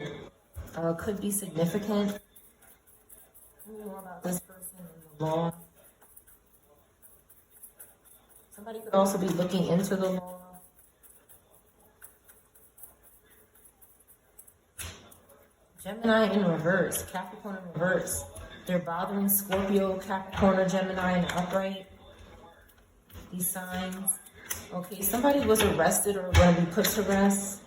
Could be significant. More about this person in the law. Somebody could also be looking into the law. Gemini in reverse, Capricorn in reverse. They're bothering Scorpio, Capricorn, or Gemini in the upright. These signs. Okay, somebody was arrested or going to be put to rest.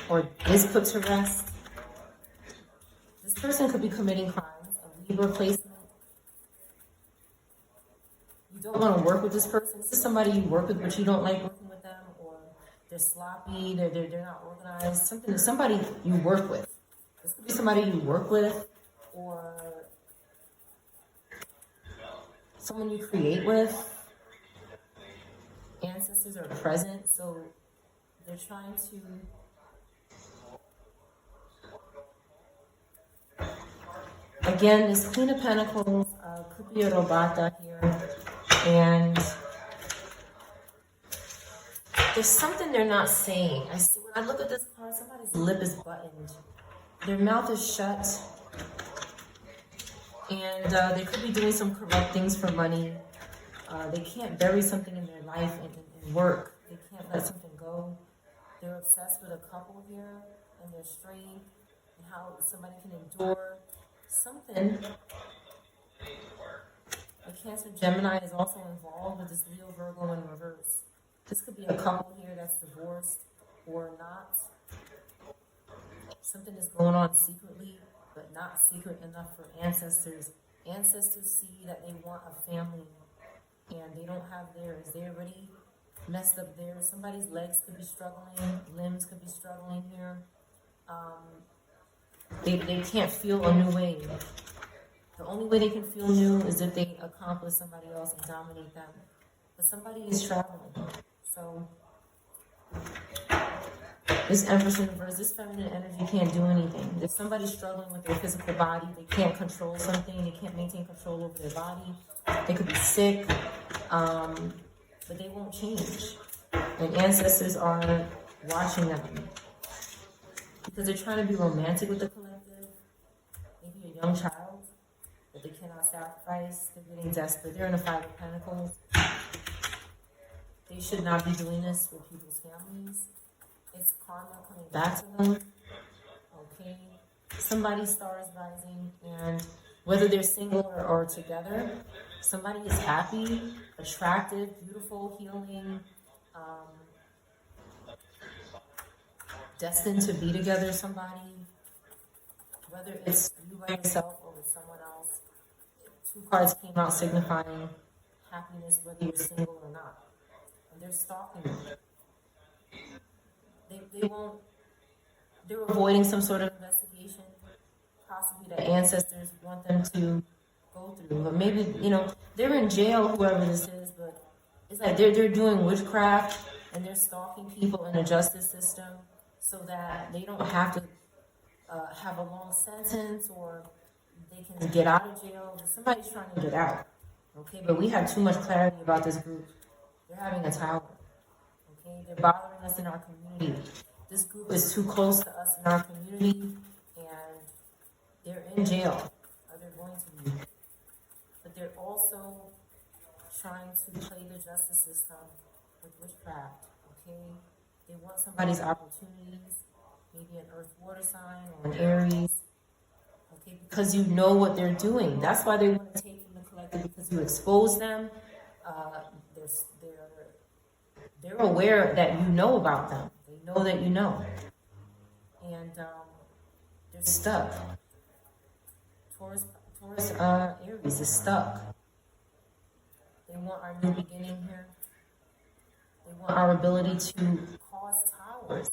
Or is put to rest. This person could be committing crimes, a Libra placement. You don't want to work with this person. This is somebody you work with, but you don't like working with them, or they're sloppy, they're not organized. Somebody you work with. This could be somebody you work with, or someone you create with. Ancestors are present, so they're trying to again, this Queen of Pentacles could be a Robata here, and there's something they're not saying. I see when I look at this card, somebody's lip is buttoned, their mouth is shut, and they could be doing some corrupt things for money. They can't bury something in their life and work. They can't let something go. They're obsessed with a couple here and their strength and how somebody can endure something. A Cancer Gemini is also involved with this Leo Virgo in reverse. This could be a couple here that's divorced or not. Something is going on secretly, but not secret enough for ancestors. Ancestors see that they want a family, and they don't have theirs. They already messed up theirs. Somebody's legs could be struggling, limbs could be struggling here. They can't feel a new wave. The only way they can feel new is if they accomplish somebody else and dominate them. But somebody is traveling. So this Empress in reverse, this feminine energy can't do anything. If somebody's struggling with their physical body, they can't control something, they can't maintain control over their body. They could be sick, but they won't change. And ancestors are watching them because they're trying to be romantic with the collective. Maybe a young child that they cannot sacrifice. They're getting desperate. They're in a Five of Pentacles. They should not be doing this with people's families. It's karma coming back to them. Okay. Somebody's star is rising, and whether they're single or together, somebody is happy, attractive, beautiful, healing, destined to be together, somebody, whether it's you by yourself or with someone else. Two cards came out signifying happiness, whether you're single or not. and they're stalking you. They won't, they're avoiding some sort of investigation, possibly that ancestors want them to go through. But maybe, they're in jail, whoever this is, but it's like they're doing witchcraft and they're stalking people in the justice system so that they don't have to have a long sentence, or they can get out of jail. Somebody's trying to get out, okay? But we have too much clarity about this group. They're having a tower, okay? They're bothering us in our community. This group is too close to us in our community, and they're in jail, or they're going to be. But they're also trying to play the justice system with witchcraft, okay? They want somebody's opportunities, maybe an earth water sign or an Aries, okay? Because you know what they're doing. That's why they want to take from the collective, because you expose them. They're aware that you know about them. They know that you know. And they're stuck. Taurus Aries is stuck. They want our new beginning here. They want our ability to cause towers.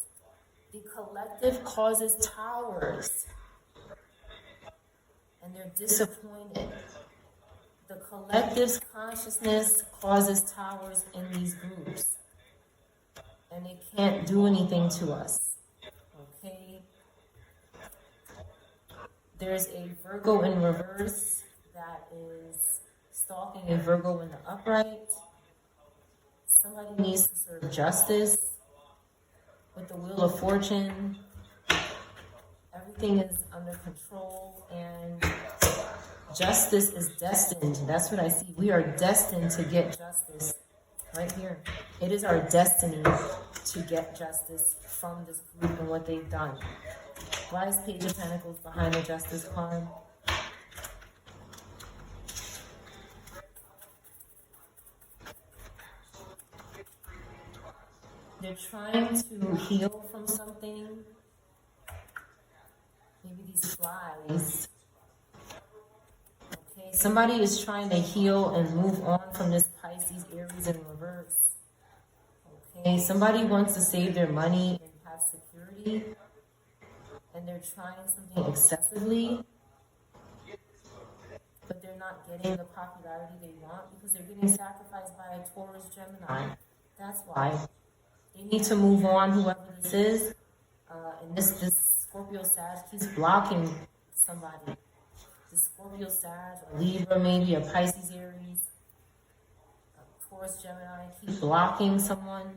The collective causes towers. And they're disappointed. The collective's consciousness causes towers in these groups. And they can't do anything to us. Okay? There's a Virgo in reverse that is stalking a Virgo in the upright. Somebody needs to serve justice with the Wheel of Fortune. Everything is under control, and justice is destined. That's what I see. We are destined to get justice right here. It is our destiny to get justice from this group and what they've done. Why is Page of Pentacles behind the Justice card? They're trying to heal from something. Maybe these flies. Okay, somebody is trying to heal and move on from this Pisces, Aries in reverse. Okay, somebody wants to save their money and have security, and they're trying something excessively, but they're not getting the popularity they want because they're getting sacrificed by a Taurus Gemini. That's why. They need to move on, whoever this is. And this Scorpio Sag keeps blocking somebody. This Scorpio Sag, a Libra maybe, a Pisces Aries, a Taurus Gemini, keep blocking someone.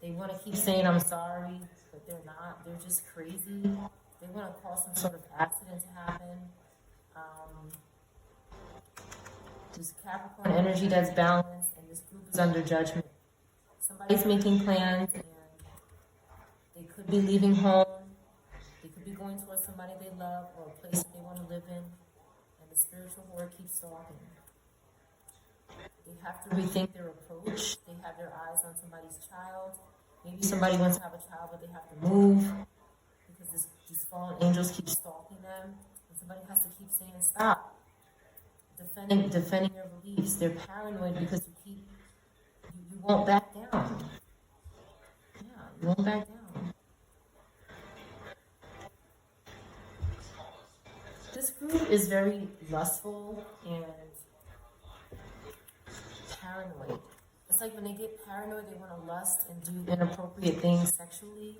They want to keep saying, I'm sorry, but they're not. They're just crazy. They want to cause some sort of accident to happen. This Capricorn energy that's balanced, and this group is under judgment. Somebody's making plans, and they could be leaving home. They could be going towards somebody they love or a place that they want to live in, and the spiritual horde keeps stalking. They have to rethink their approach. They have their eyes on somebody's child. Maybe somebody wants to have a child, but they have to move because these fallen angels keep stalking them, and somebody has to keep saying stop. Defending your beliefs. They're paranoid because you won't back down. Yeah, you won't back down. This group is very lustful and paranoid. It's like when they get paranoid, they want to lust and do inappropriate things sexually.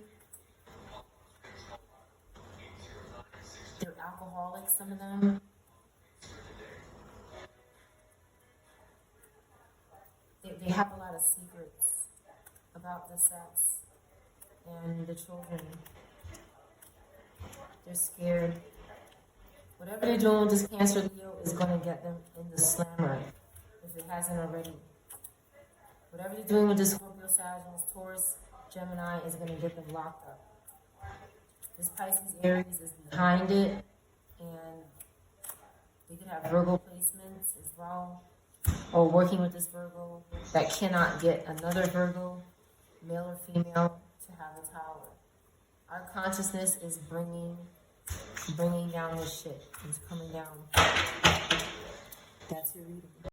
They're alcoholics, some of them. They have a lot of secrets about the sex and the children. They're scared. Whatever they're doing with this Cancer Leo is going to get them in the slammer, if it hasn't already. Whatever they're doing with this Scorpio, Sagittarius, Taurus, Gemini is going to get them locked up. This Pisces, Aries is behind it, and they could have Virgo placements as well, or working with this Virgo that cannot get another Virgo, male or female, to have a tower. Our consciousness is bringing down this shit. It's coming down. That's your reading.